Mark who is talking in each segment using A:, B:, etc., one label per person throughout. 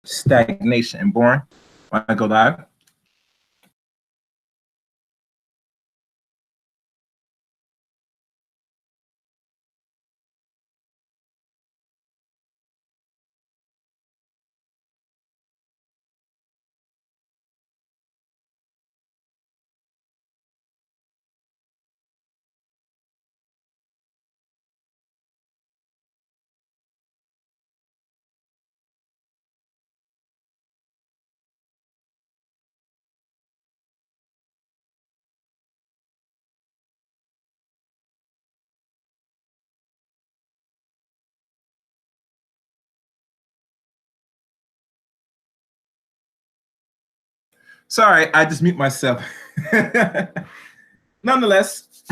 A: stagnation and boring. When I go live. Sorry, I just mute myself. Nonetheless,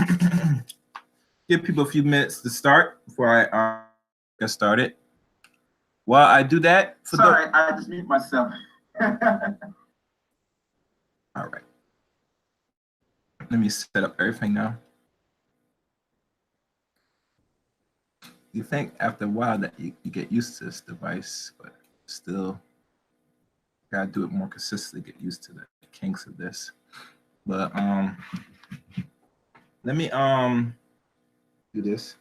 A: give people a few minutes to start before I get started. While I do that, I just mute myself. All right. Let me set up everything now. You think after a while that you get used to this device, but still gotta do it more consistently, get used to the kinks of this. But let me do this.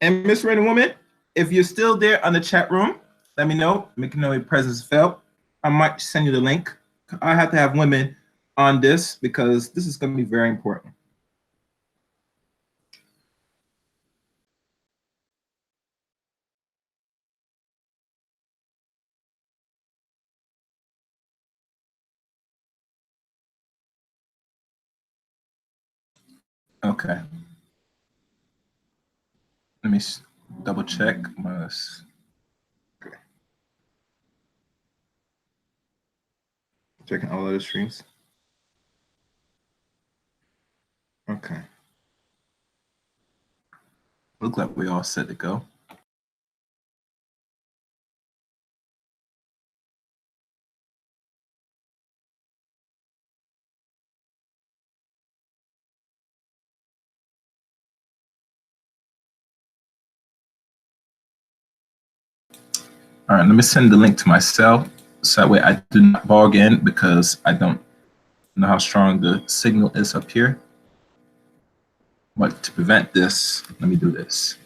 A: And Miss Rainy Woman, if you're still there on the chat room, let me know. Make me know your presence is felt. I might send you the link. I have to have women on this because this is going to be very important. Okay. Let me double check my. Okay. Checking all other streams. Okay. Look like we all set to go. All right, let me send the link to my cell so that way I do not bog in because I don't know how strong the signal is up here. But to prevent this, let me do this.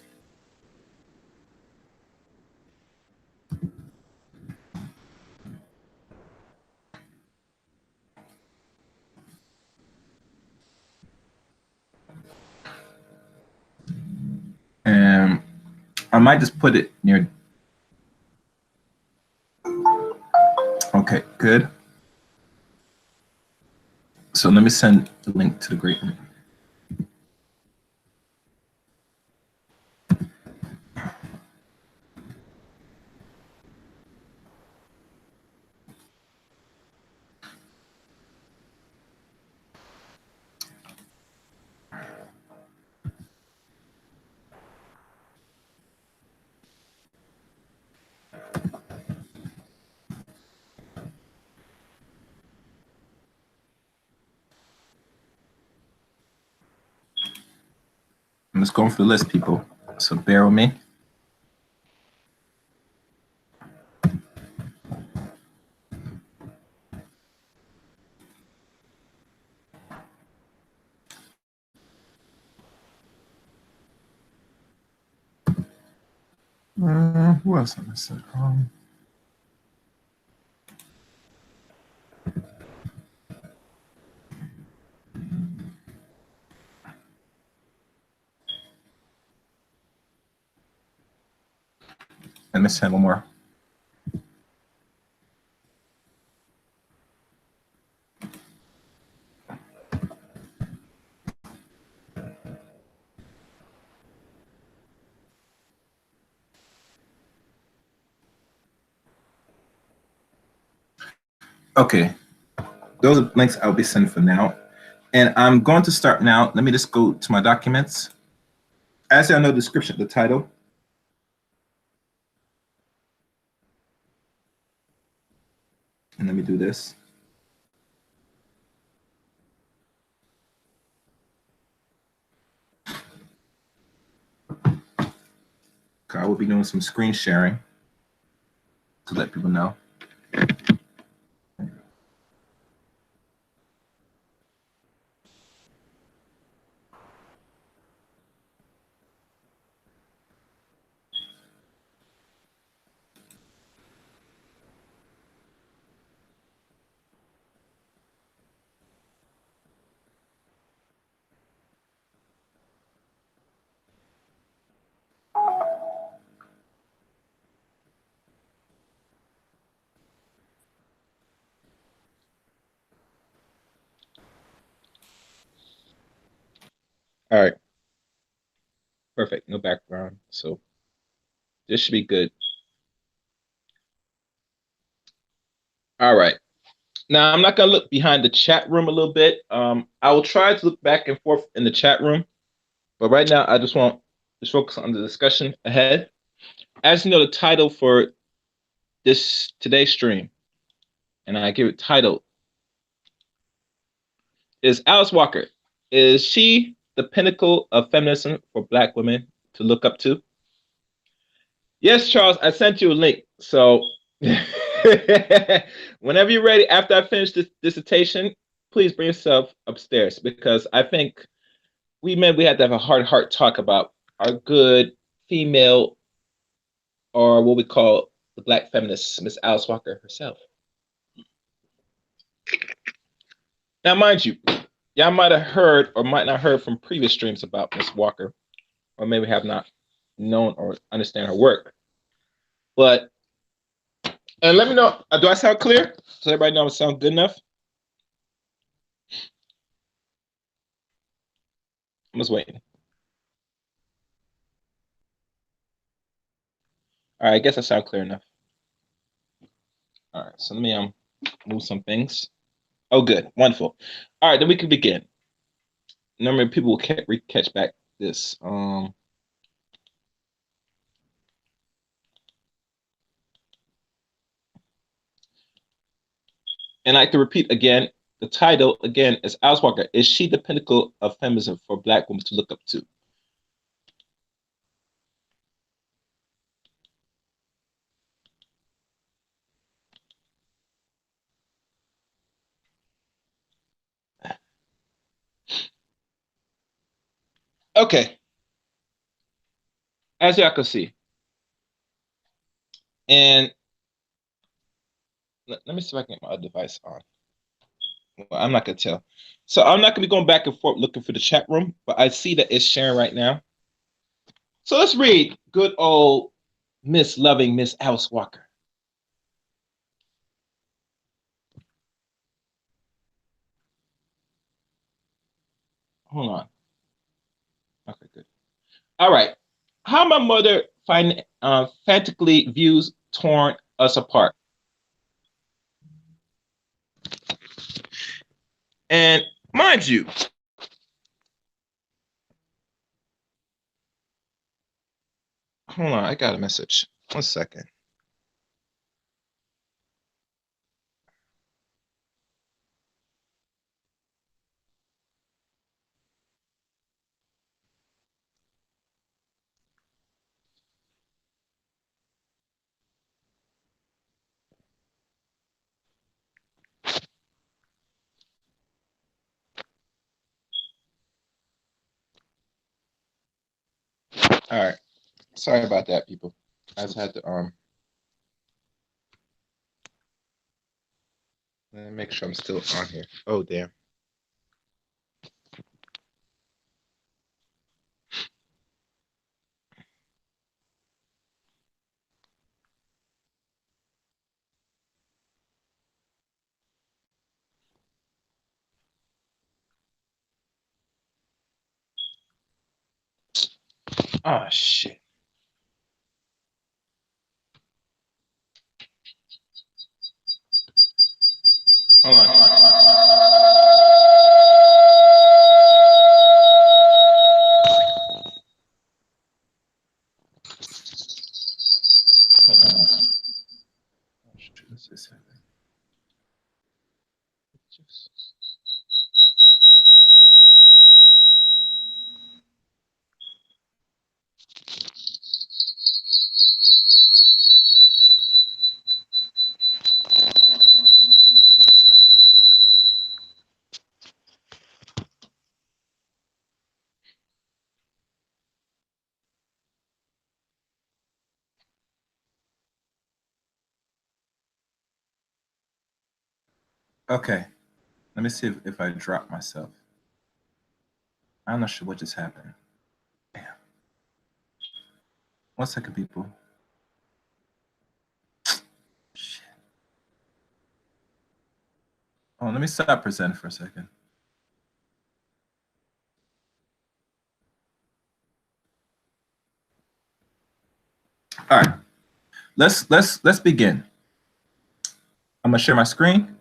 A: And I might just put it near. Okay, good. So let me send the link to the great room. I'm just going for the list, people. So bear with me. Who else am I missing? Let me send one more. Okay, those are links I'll be sending for now. And I'm going to start now. Let me just go to my documents. As I know the description, the title. And let me do this. I will be doing some screen sharing. to let people know. All right, perfect. No background, so this should be good. All right. Now I'm not gonna look behind the chat room a little bit. I will try to look back and forth in the chat room, but right now I just want to focus on the discussion ahead. As you know, the title for this today's stream, and I give it title, is Alice Walker. Is she the pinnacle of feminism for Black women to look up to? Yes, Charles, I sent you a link. So whenever you're ready, after I finish this dissertation, please bring yourself upstairs because I think we had to have a heart talk about our good female, or what we call the Black feminist, Miss Alice Walker herself. Now, mind you, y'all might have heard or might not heard from previous streams about Miss Walker, or maybe have not known or understand her work. But and let me know, do I sound clear? So everybody know I sound good enough? I'm just waiting. All right, I guess I sound clear enough. All right, so let me move some things. Oh, good, wonderful. All right, then we can begin. Normally people will catch back this. And I like to repeat again, the title again is Alice Walker. Is she the pinnacle of feminism for Black women to look up to? Okay, as y'all can see, and let me see if I can get my other device on. Well, I'm not gonna tell. So I'm not gonna be going back and forth looking for the chat room, but I see that it's sharing right now. So let's read good old loving Miss Alice Walker. Hold on. Okay, good. All right. How my mother frantically views torn us apart. And mind you, hold on, I got a message. 1 second. All right. Sorry about that, people. I just had to let me make sure I'm still on here. Oh damn. Oh shit. Hold on. Hold on. Oh, shit, what's this happening? Okay, let me see if I drop myself. I'm not sure what just happened. Damn. 1 second, people. Shit. Oh, let me stop presenting for a second. All right, let's begin. I'm gonna share my screen.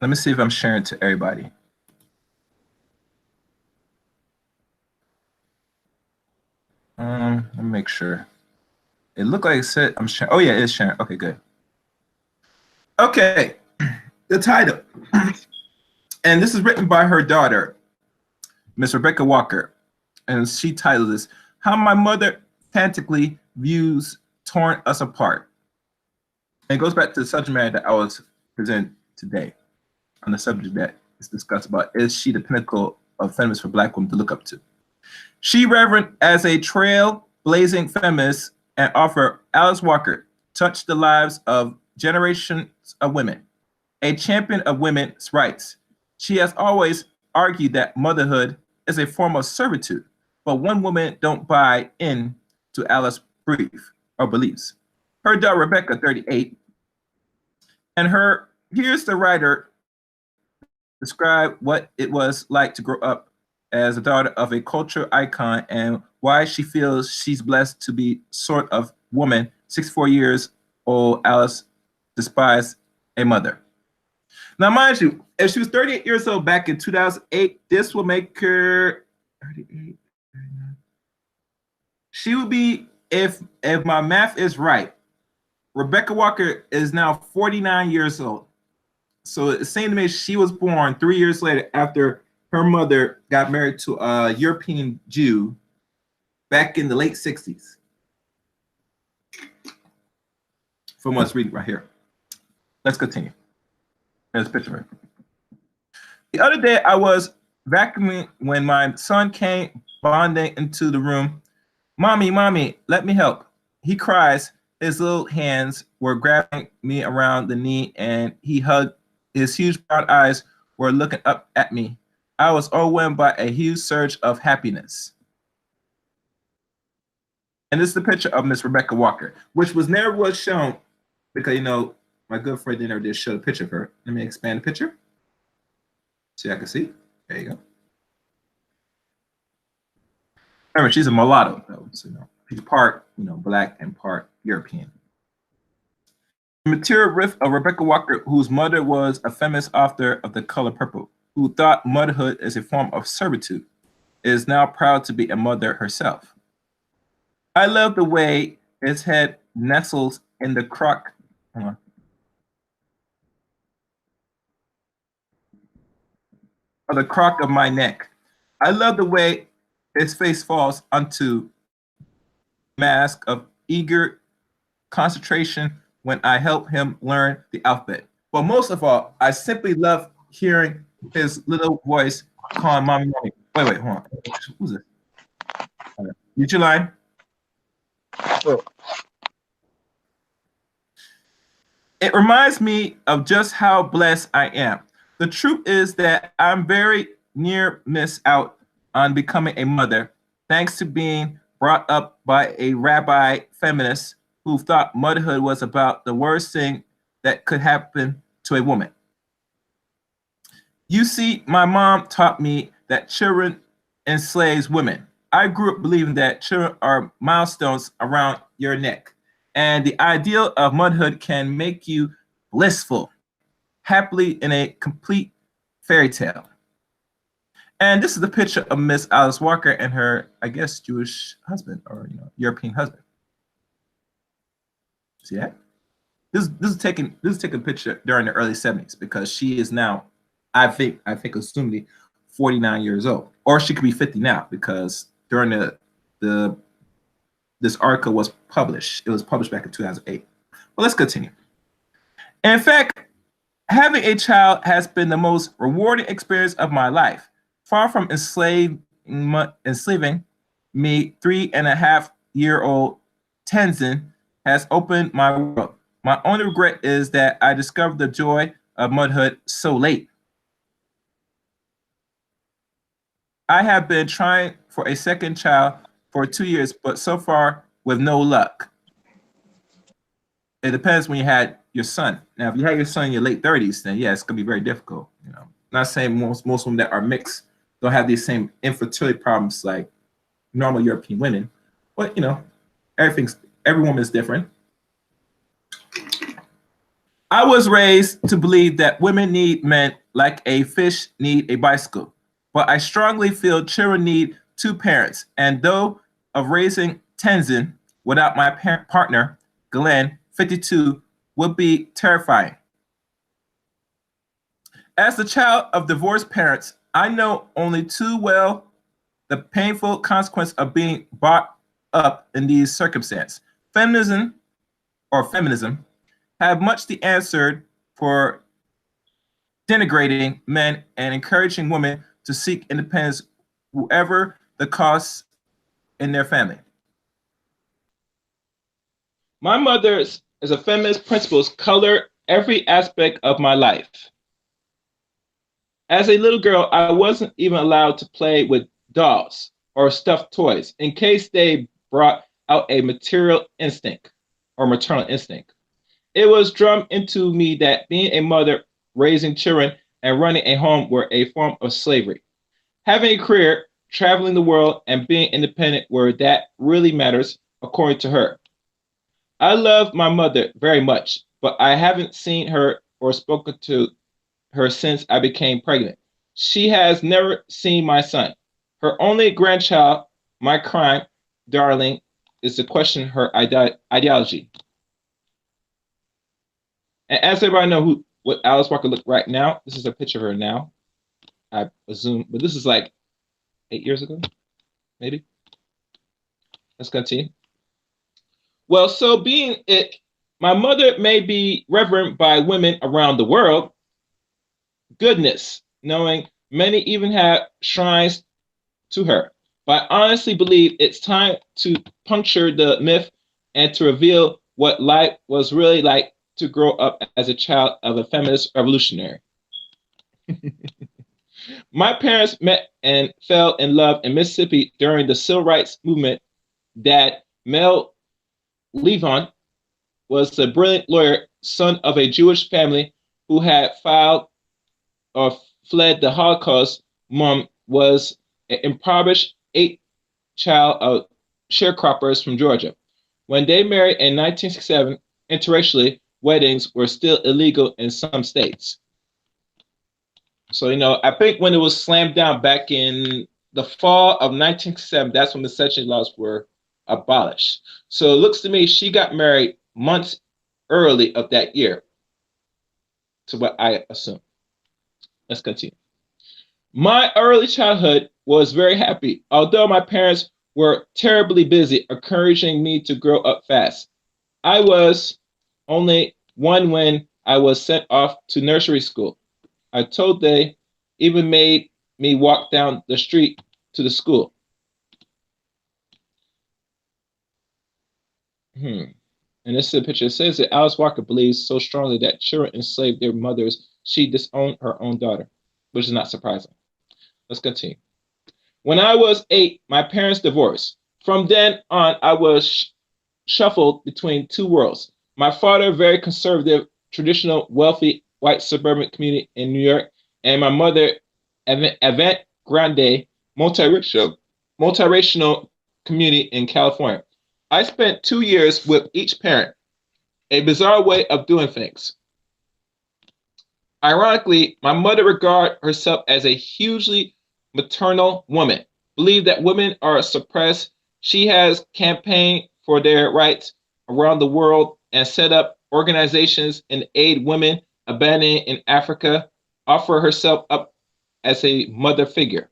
A: Let me see if I'm sharing to everybody. Let me make sure. It looked like it said I'm sharing. Oh yeah, it's sharing. Okay, good. Okay, the title, and this is written by her daughter, Miss Rebecca Walker, and she titled this "How My Mother Frantically Views Torn Us Apart." And it goes back to the subject matter that I was presenting today on the subject that is discussed about: is she the pinnacle of feminists for Black women to look up to? She reverent as a trail-blazing feminist and author, Alice Walker touched the lives of generations of women, a champion of women's rights. She has always argued that motherhood is a form of servitude, but one woman don't buy in to Alice's brief or beliefs. Her daughter Rebecca, 38, and here's the writer describe what it was like to grow up as a daughter of a cultural icon and why she feels she's blessed to be sort of woman. 64 years old, Alice despised a mother. Now, mind you, if she was 38 years old back in 2008, this will make her 38. She would be, if my math is right, Rebecca Walker is now 49 years old. So it seemed to me she was born 3 years later after her mother got married to a European Jew back in the late 60s. From what's reading right here. Let's continue. There's a picture of her. The other day I was vacuuming when my son came bonding into the room. Mommy, mommy, let me help. He cries. His little hands were grabbing me around the knee and he hugged. His huge brown eyes were looking up at me. I was overwhelmed by a huge surge of happiness. And this is the picture of Miss Rebecca Walker, which never was shown because, you know, my good friend never did show a picture of her. Let me expand the picture so I can see. There you go. Remember, she's a mulatto, though, so you know, she's part, you know, Black and part European. The material riff of Rebecca Walker, whose mother was a feminist author of The Color Purple, who thought motherhood is a form of servitude, is now proud to be a mother herself. I love the way his head nestles in the crock. Of the crock of my neck. I love the way his face falls onto a mask of eager concentration when I help him learn the alphabet. But most of all, I simply love hearing his little voice calling mommy, mommy. Wait, hold on. Who's this? Mute your line. Oh. It reminds me of just how blessed I am. The truth is that I'm very near miss out on becoming a mother, thanks to being brought up by a rabbi feminist who thought motherhood was about the worst thing that could happen to a woman. You see, my mom taught me that children enslaves women. I grew up believing that children are milestones around your neck, and the ideal of motherhood can make you blissful, happily in a complete fairy tale. And this is the picture of Miss Alice Walker and her, I guess, Jewish husband or European husband. See that? This is taken a picture during the early 70s because she is now, I think assumedly 49 years old, or she could be 50 now because during this article was published. It was published back in 2008. Well, let's continue. In fact, having a child has been the most rewarding experience of my life. Far from enslaving me, 3.5-year-old Tenzin has opened my world. My only regret is that I discovered the joy of motherhood so late. I have been trying for a second child for 2 years, but so far with no luck. It depends when you had your son. Now, if you had your son in your late 30s, then yeah, it's gonna be very difficult. Not saying most women that are mixed don't have these same infertility problems like normal European women, but every woman is different. I was raised to believe that women need men like a fish need a bicycle, but I strongly feel children need two parents. And though of raising Tenzin without my partner, Glenn, 52, would be terrifying. As the child of divorced parents, I know only too well the painful consequence of being brought up in these circumstances. Feminism have much the answer for denigrating men and encouraging women to seek independence, whoever the costs in their family. My mother's as a feminist principles color every aspect of my life. As a little girl, I wasn't even allowed to play with dolls or stuffed toys in case they brought out a material instinct or maternal instinct. It was drummed into me that being a mother, raising children, and running a home were a form of slavery. Having a career, traveling the world, and being independent were that really matters, according to her. I love my mother very much, but I haven't seen her or spoken to her since I became pregnant. She has never seen my son. Her only grandchild, my crime, darling, is to question her ideology. And as everybody know what Alice Walker looked right now, this is a picture of her now. I assume, but this is like 8 years ago, maybe. Let's continue. Well, so being it, my mother may be revered by women around the world. Goodness, knowing many even have shrines to her. But I honestly believe it's time to puncture the myth and to reveal what life was really like to grow up as a child of a feminist revolutionary. My parents met and fell in love in Mississippi during the civil rights movement. Dad, Mel Levon, was a brilliant lawyer, son of a Jewish family who had filed or fled the Holocaust. Mom was an impoverished child of sharecroppers from Georgia. When they married in 1967, interracially, weddings were still illegal in some states. So, I think when it was slammed down back in the fall of 1967, that's when the miscegenation laws were abolished. So it looks to me she got married months early of that year, to what I assume. Let's continue. My early childhood was very happy, although my parents were terribly busy encouraging me to grow up fast. I was only one when I was sent off to nursery school. I told they even made me walk down the street to the school. And this is a picture. It says that Alice Walker believes so strongly that children enslave their mothers, she disowned her own daughter, which is not surprising. Let's continue. When I was 8, my parents divorced. From then on, I was shuffled between two worlds. My father, very conservative, traditional, wealthy, white suburban community in New York, and my mother, avant-garde, multiracial community in California. I spent 2 years with each parent, a bizarre way of doing things. Ironically, my mother regarded herself as a hugely maternal woman, believed that women are suppressed. She has campaigned for their rights around the world and set up organizations and aid women abandoned in Africa, offer herself up as a mother figure.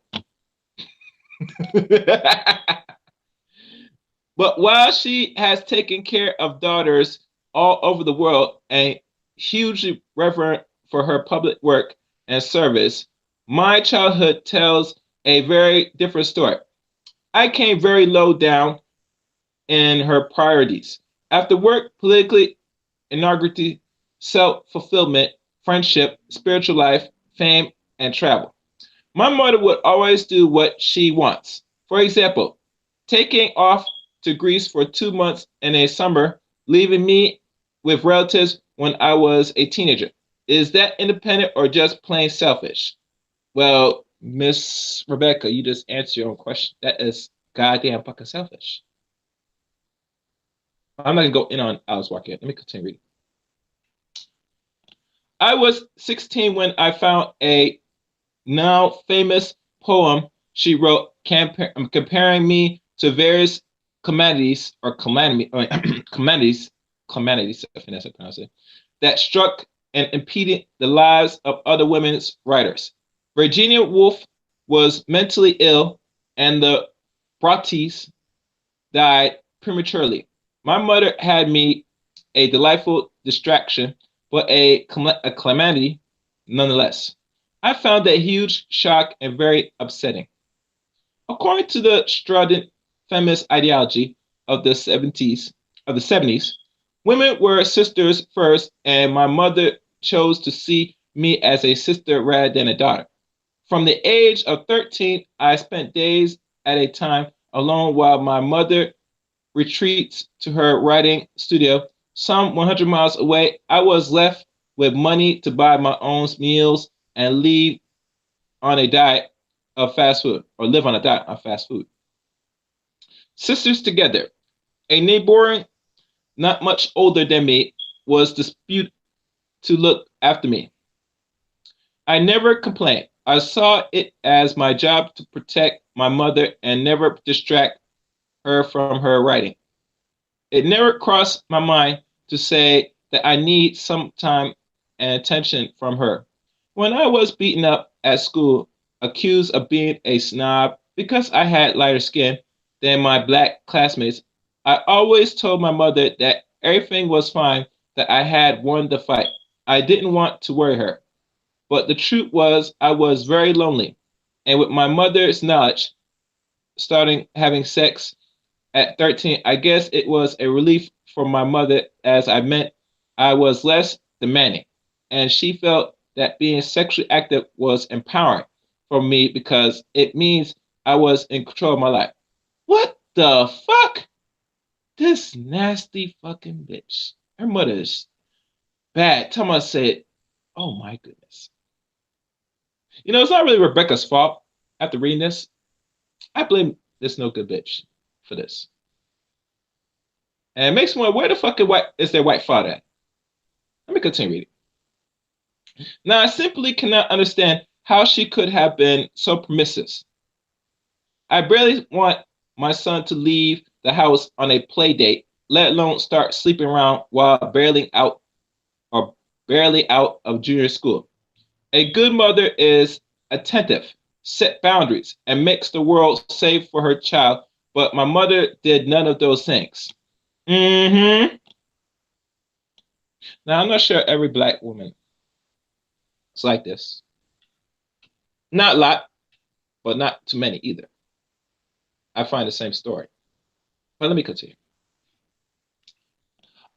A: But while she has taken care of daughters all over the world and hugely reverent for her public work and service, my childhood tells a very different story. I came very low down in her priorities. After work, politically, integrity, self-fulfillment, friendship, spiritual life, fame, and travel. My mother would always do what she wants. For example, taking off to Greece for 2 months in a summer, leaving me with relatives when I was a teenager. Is that independent or just plain selfish? Well, Miss Rebecca, you just answered your own question. That is goddamn fucking selfish. I'm not gonna go in on Alice Walker. Let me continue reading. I was 16 when I found a now famous poem she wrote comparing me to various calamities or calamity, calamities, if that's how I pronounce it, that struck and impeded the lives of other women's writers. Virginia Woolf was mentally ill, and the Brontes died prematurely. My mother had me a delightful distraction, but a calamity nonetheless. I found that huge, shock, and very upsetting. According to the strident feminist ideology of the 70s, women were sisters first, and my mother chose to see me as a sister rather than a daughter. From the age of 13, I spent days at a time alone while my mother retreats to her writing studio some 100 miles away. I was left with money to buy my own meals and live on a diet of fast food, or live on a diet of fast food. Sisters together. A neighboring, not much older than me, was disputed to look after me. I never complained. I saw it as my job to protect my mother and never distract her from her writing. It never crossed my mind to say that I need some time and attention from her. When I was beaten up at school, accused of being a snob because I had lighter skin than my black classmates, I always told my mother that everything was fine, that I had won the fight. I didn't want to worry her. But the truth was, I was very lonely. And with my mother's knowledge, starting having sex at 13, I guess it was a relief for my mother as I meant I was less demanding. And she felt that being sexually active was empowering for me because it means I was in control of my life. What the fuck? This nasty fucking bitch. Her mother is bad. Thomas said, oh my goodness. You know, it's not really Rebecca's fault. After reading this, I blame this no good bitch for this. And it makes me wonder, where the fuck is their white father at? Let me continue reading. Now, I simply cannot understand how she could have been so permissive. I barely want my son to leave the house on a play date, let alone start sleeping around while barely out of junior school. A good mother is attentive, set boundaries, and makes the world safe for her child, but my mother did none of those things. Mm-hmm. Now, I'm not sure every black woman is like this. Not a lot, but not too many either. I find the same story. But let me continue.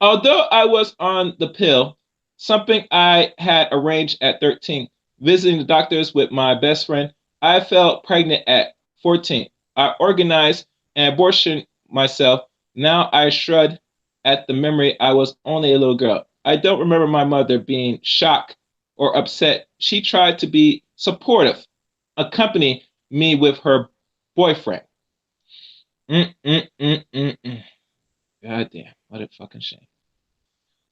A: Although I was on the pill, something I had arranged at 13, visiting the doctors with my best friend, I felt pregnant at 14. I organized an abortion myself. Now I shudder at the memory I was only a little girl. I don't remember my mother being shocked or upset. She tried to be supportive, accompany me with her boyfriend. God damn, what a fucking shame.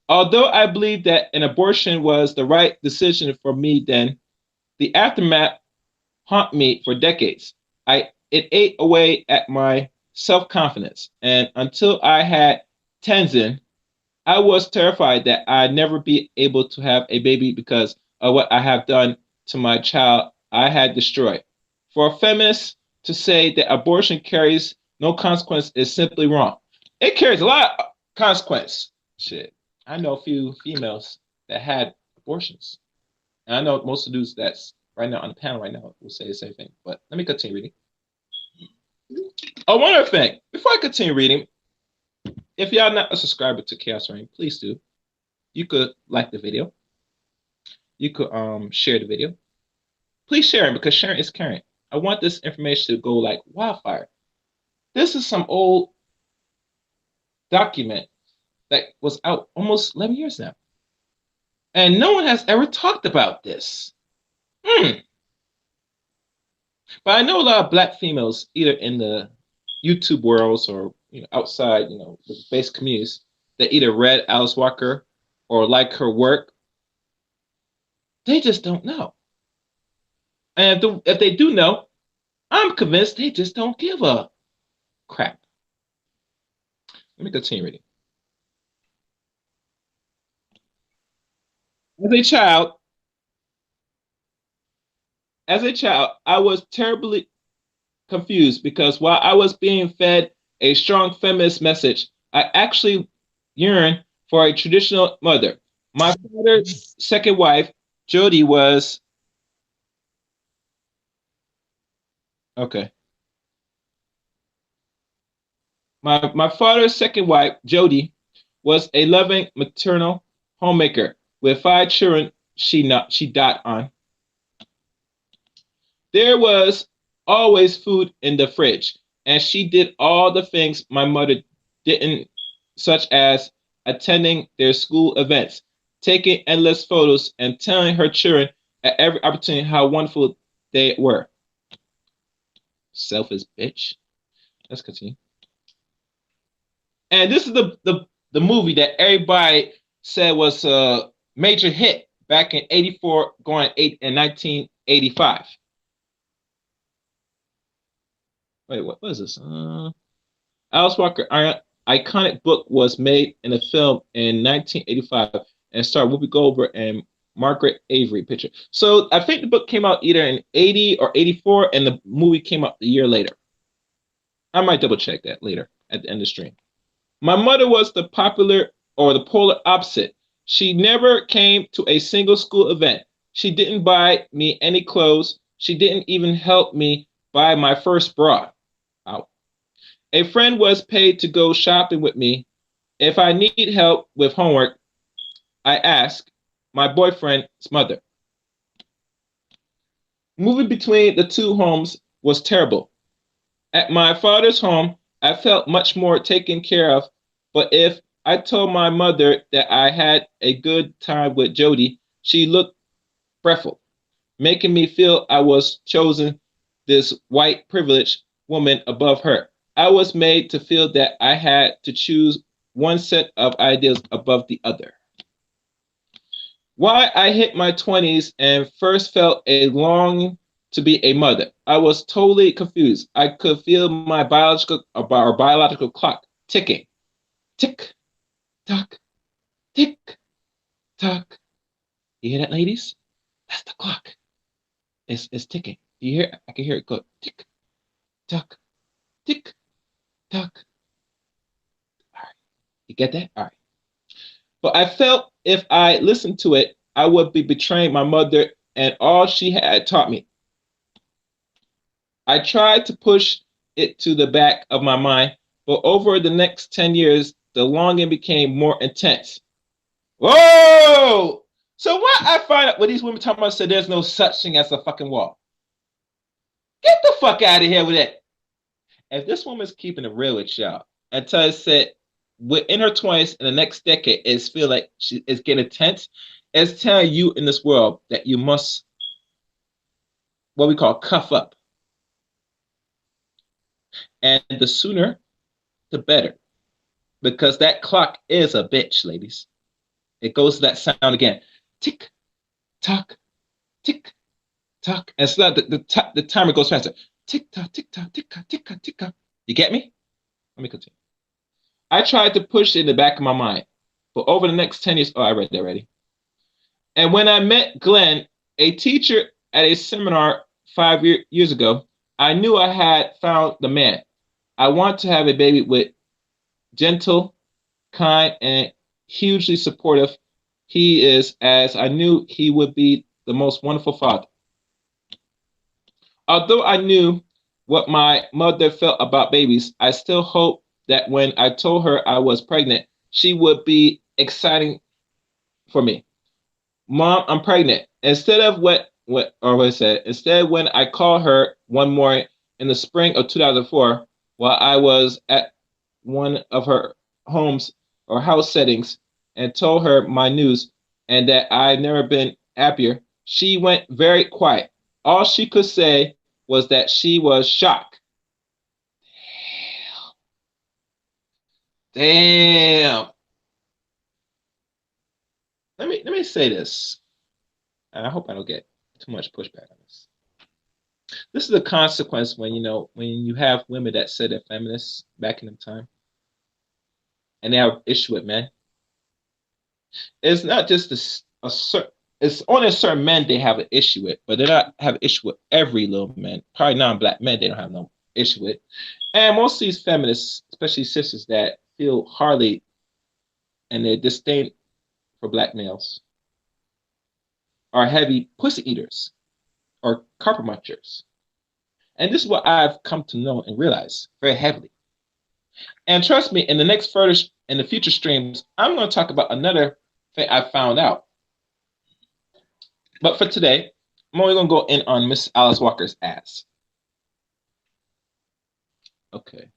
A: Although I believe that an abortion was the right decision for me then, the aftermath haunted me for decades. It ate away at my self-confidence, and until I had Tenzin, I was terrified that I'd never be able to have a baby because of what I have done to my child I had destroyed. For a feminist to say that abortion carries no consequence is simply wrong. It carries a lot of consequence. Shit. I know a few females
B: that had abortions. And I know most of the dudes that's right now on the panel right now will say the same thing. But let me continue reading. Oh, one other thing. Before I continue reading, if y'all not a subscriber to Chaos Reign, please do. You could like the video. You could share the video. Please share it because sharing is caring. I want this information to go like wildfire. This is some old document that was out almost 11 years now. And no one has ever talked about this. But I know a lot of black females, either in the YouTube worlds or outside, the base communities, that either read Alice Walker or like her work. They just don't know. And if they do know, I'm convinced they just don't give a crap. Let me continue reading. As a child, I was terribly confused because while I was being fed a strong feminist message, I actually yearned for a traditional mother. My father's second wife, Jody, was okay. My father's second wife, Jody, was a loving maternal homemaker with 5 children she died on. There was always food in the fridge, and she did all the things my mother didn't, such as attending their school events, taking endless photos, and telling her children at every opportunity how wonderful they were. Selfish bitch. Let's continue. And this is the movie that everybody said was a major hit back in '84, going in 1985. Wait, what was this? Alice Walker iconic book was made in a film in 1985 and starred Whoopi Goldberg and Margaret Avery picture. So I think the book came out either in 80 or 84, and the movie came out a year later. I might double check that later at the end of the stream. My mother was the polar opposite. She never came to a single school event. She didn't buy me any clothes. She didn't even help me buy my first bra. Wow. A friend was paid to go shopping with me. If I need help with homework, I ask my boyfriend's mother. Moving between the two homes was terrible. At my father's home, I felt much more taken care of, but if I told my mother that I had a good time with Jody, she looked fretful, making me feel I was chosen this white privileged woman above her. I was made to feel that I had to choose one set of ideals above the other. Why I hit my 20s and first felt a longing to be a mother, I was totally confused. I could feel my biological clock ticking. Tick, tock, tick, tock. You hear that, ladies? That's the clock. It's ticking. Do you hear it? I can hear it go tick, tock, tick, tock. All right. You get that? All right. But I felt if I listened to it, I would be betraying my mother and all she had taught me. I tried to push it to the back of my mind, but over the next 10 years, the longing became more intense. Whoa! So what I find out when these women talk about said there's no such thing as a fucking wall. Get the fuck out of here with it. If this woman's keeping it real with y'all, until I said within her 20s in the next decade is feel like she is getting tense, it's telling you in this world that you must what we call cuff up. And the sooner, the better. Because that clock is a bitch, ladies. It goes to that sound again. Tick, tock, tick, tock. And so the timer goes faster. Tick, tock, tick, tock, tick, tock, tick, tock, tick, tock. You get me? Let me continue. I tried to push it in the back of my mind. But over the next 10 years, I read that already. And when I met Glenn, a teacher at a seminar 5 years ago, I knew I had found the man. I want to have a baby with gentle, kind, and hugely supportive he is, as I knew he would be the most wonderful father. Although I knew what my mother felt about babies, I still hoped that when I told her I was pregnant, she would be exciting for me. Mom, I'm pregnant. Instead when I called her one morning in the spring of 2004, while I was at one of her homes or house settings and told her my news and that I'd never been happier, she went very quiet. All she could say was that she was shocked. Damn. Let me say this, and I hope I don't get too much pushback on this. This is a consequence when when you have women that said they're feminists back in the time, and they have issue with men. It's not just it's only a certain men they have an issue with, but they don't have an issue with every little man. Probably non-black men they don't have no issue with, and most of these feminists, especially sisters that feel hardly and their disdain for black males, are heavy pussy eaters or carpet munchers. And this is what I've come to know and realize very heavily. And trust me, in the future streams, I'm going to talk about another thing I found out. But for today, I'm only going to go in on Miss Alice Walker's ass. Okay.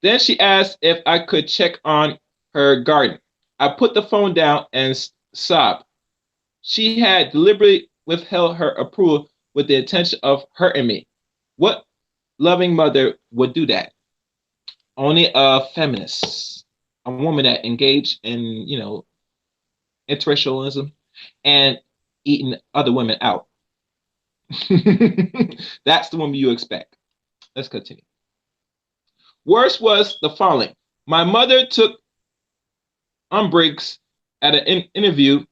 B: Then she asked if I could check on her garden. I put the phone down and sobbed. She had deliberately withheld her approval with the intention of hurting me. What loving mother would do that? Only a feminist, a woman that engaged in, interracialism and eating other women out. That's the woman you expect. Let's continue. Worse was the following. My mother took umbrage at an interview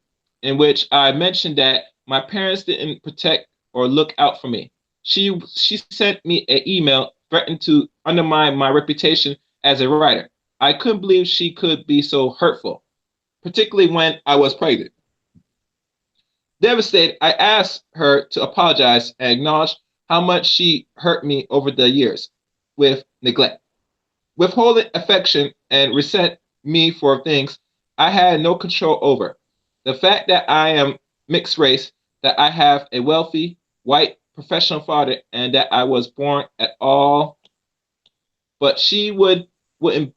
B: in which I mentioned that my parents didn't protect or look out for me. She sent me an email threatening to undermine my reputation as a writer. I couldn't believe she could be so hurtful, particularly when I was pregnant. Devastated, I asked her to apologize and acknowledge how much she hurt me over the years with neglect. Withholding affection and resent me for things I had no control over. The fact that I am mixed race, that I have a wealthy, white, professional father, and that I was born at all. But she wouldn't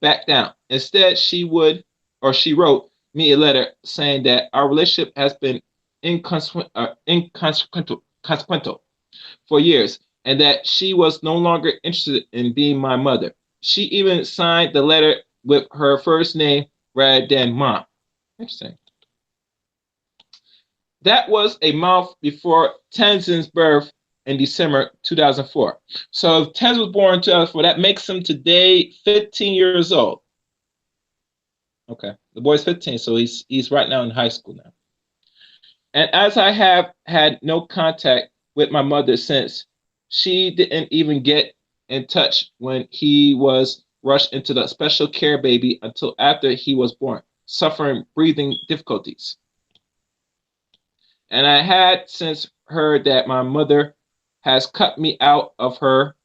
B: back down. Instead, she wrote me a letter saying that our relationship has been inconsequential for years, and that she was no longer interested in being my mother. She even signed the letter with her first name rather than mom. Interesting. That was a month before Tenzin's birth in December 2004. So if Tenzin was born in 2004, that makes him today 15 years old. Okay, the boy's 15, so he's right now in high school now. And as I have had no contact with my mother since, she didn't even get in touch when he was rushed into the special care baby until after he was born, suffering breathing difficulties. And I had since heard that my mother has cut me out of her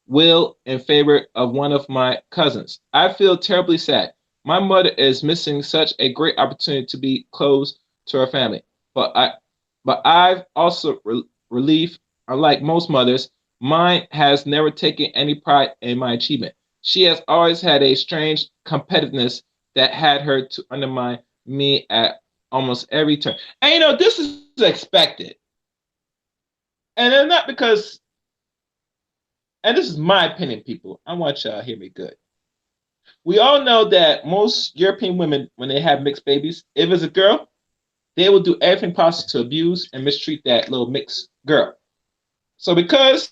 B: will in favor of one of my cousins. I feel terribly sad. My mother is missing such a great opportunity to be close to her family. But I've also relief. Unlike most mothers, mine has never taken any pride in my achievement. She has always had a strange competitiveness that had her to undermine me at almost every turn. And this is expected. And then not because, and this is my opinion, people. I want y'all to hear me good. We all know that most European women, when they have mixed babies, if it's a girl, they will do everything possible to abuse and mistreat that little mixed girl. So because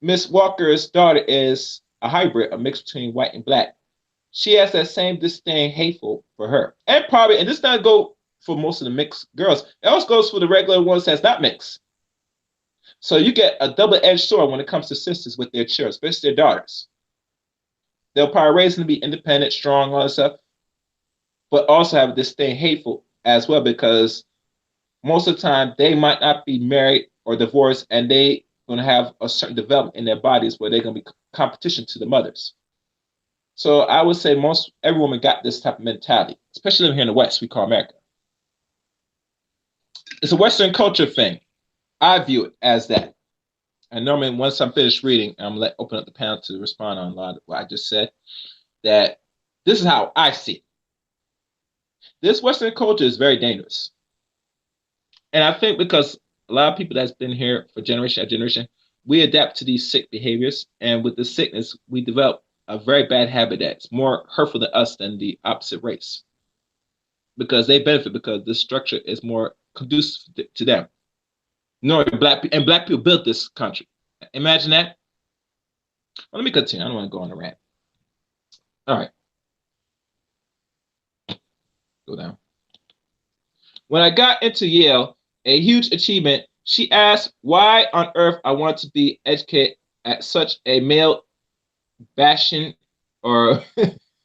B: Miss Walker's daughter is a hybrid, a mix between white and black, she has that same disdain, hateful for her. And this doesn't go for most of the mixed girls. It also goes for the regular ones that's not mixed. So you get a double-edged sword when it comes to sisters with their children, especially their daughters. They'll probably raise them to be independent, strong, all that stuff. but also have this thing hateful as well, because most of the time they might not be married or divorced, and they going to have a certain development in their bodies where they're going to be competition to the mothers. So I would say most every woman got this type of mentality, especially here in the West, we call America. It's a Western culture thing. I view it as that. And normally, once I'm finished reading, I'm gonna open up the panel to respond on a lot of what I just said. That this is how I see it. This Western culture is very dangerous, and I think because a lot of people that's been here for generation after generation, we adapt to these sick behaviors, and with the sickness, we develop a very bad habit that's more hurtful to us than the opposite race, because they benefit because this structure is more conducive to them. No, black people built this country. Imagine that. Well, let me continue. I don't want to go on a rant. All right. Go down. When I got into Yale, a huge achievement, she asked why on earth I wanted to be educated at such a male bashing or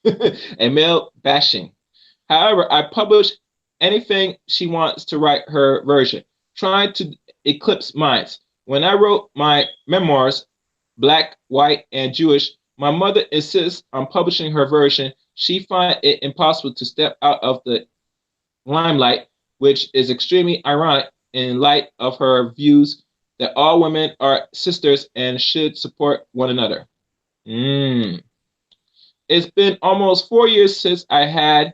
B: a male bashing. However, I published anything she wants to write her version, trying to eclipse mine. When I wrote my memoirs, Black, White, and Jewish, my mother insists on publishing her version. She finds it impossible to step out of the limelight, which is extremely ironic in light of her views that all women are sisters and should support one another. It's been almost 4 years since I had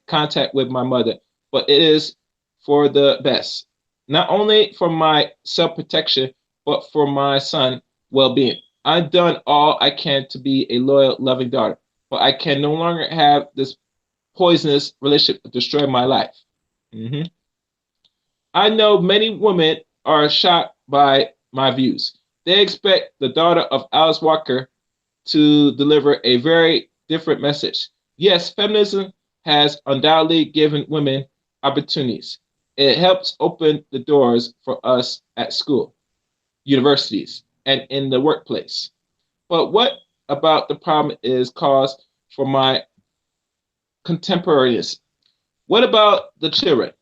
B: contact with my mother, but it is for the best, not only for my self-protection, but for my son's well-being. I've done all I can to be a loyal, loving daughter, but I can no longer have this poisonous relationship destroy my life. I know many women are shocked by my views. They expect the daughter of Alice Walker to deliver a very different message. Yes, feminism has undoubtedly given women opportunities. It helps open the doors for us at school, universities, and in the workplace. But what about the problem is caused for my contemporaries? What about the children?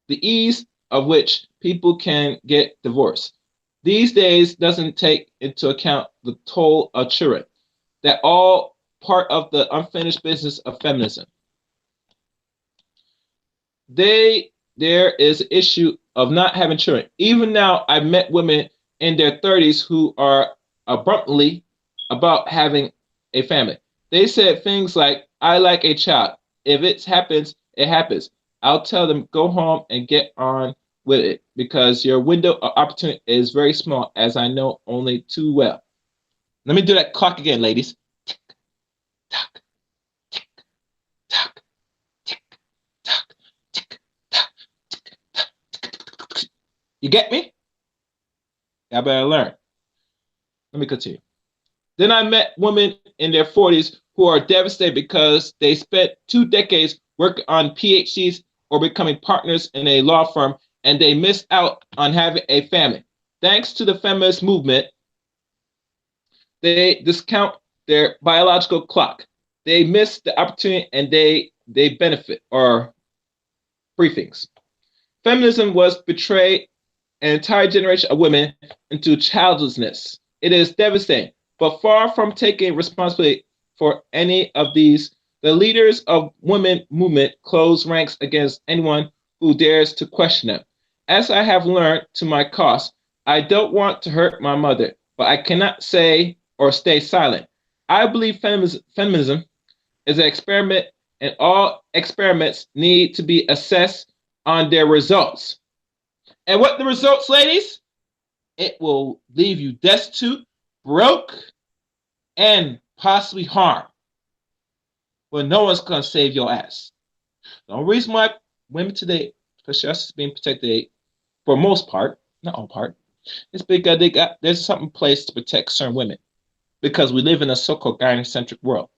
B: The ease of which people can get divorced these days doesn't take into account the toll of children. That all part of the unfinished business of feminism. There is an issue of not having children. Even now, I've met women in their 30s who are abruptly about having a family. They said things like, I like a child. If it happens, it happens. I'll tell them, go home and get on with it, because your window of opportunity is very small, as I know only too well. Let me do that clock again, ladies. Tick, tock, tick, tock, tick, tock, tick, tock, tick, tock. You get me? I better learn. Let me continue. Then I met women in their 40s who are devastated because they spent 2 decades working on PhDs or becoming partners in a law firm, and they missed out on having a family. Thanks to the feminist movement, they discount their biological clock. They miss the opportunity and they benefit, or briefings. Feminism was betrayed an entire generation of women into childlessness. It is devastating, but far from taking responsibility for any of these, the leaders of women movement close ranks against anyone who dares to question them. As I have learned to my cost, I don't want to hurt my mother, but I cannot say or stay silent. I believe feminism is an experiment, and all experiments need to be assessed on their results. And what the results, ladies? It will leave you destitute, broke, and possibly harmed. But no one's going to save your ass. The only reason why women today, especially us, is being protected for most part, not all part, is because there's something in place to protect certain women, because we live in a so-called gynocentric world.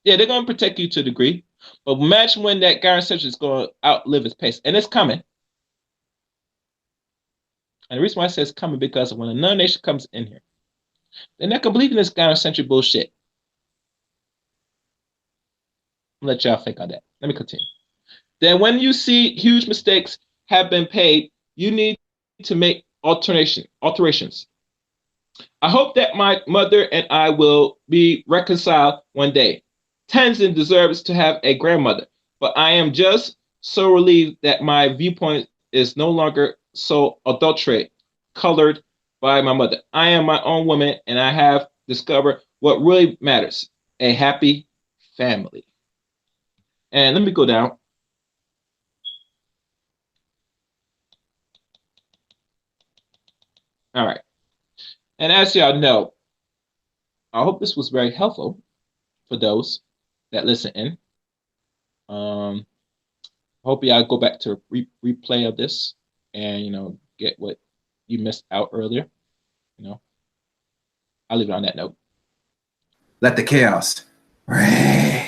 B: Yeah, they're going to protect you to a degree, but imagine when that gynocentric is going to outlive its pace, and it's coming. And the reason why I say it's coming, because when another nation comes in here, they're not going to believe in this gynocentric bullshit. Let y'all think on that. Let me continue. Then when you see huge mistakes have been paid, you need to make alterations. I hope that my mother and I will be reconciled one day. Tenzin deserves to have a grandmother, but I am just so relieved that my viewpoint is no longer so adulterated, colored by my mother. I am my own woman, and I have discovered what really matters: a happy family. And let me go down. All right. And as y'all know, I hope this was very helpful for those that listen in. Um, Hope y'all go back to replay of this and get what you missed out earlier. I'll leave it on that note.
A: Let the chaos reign.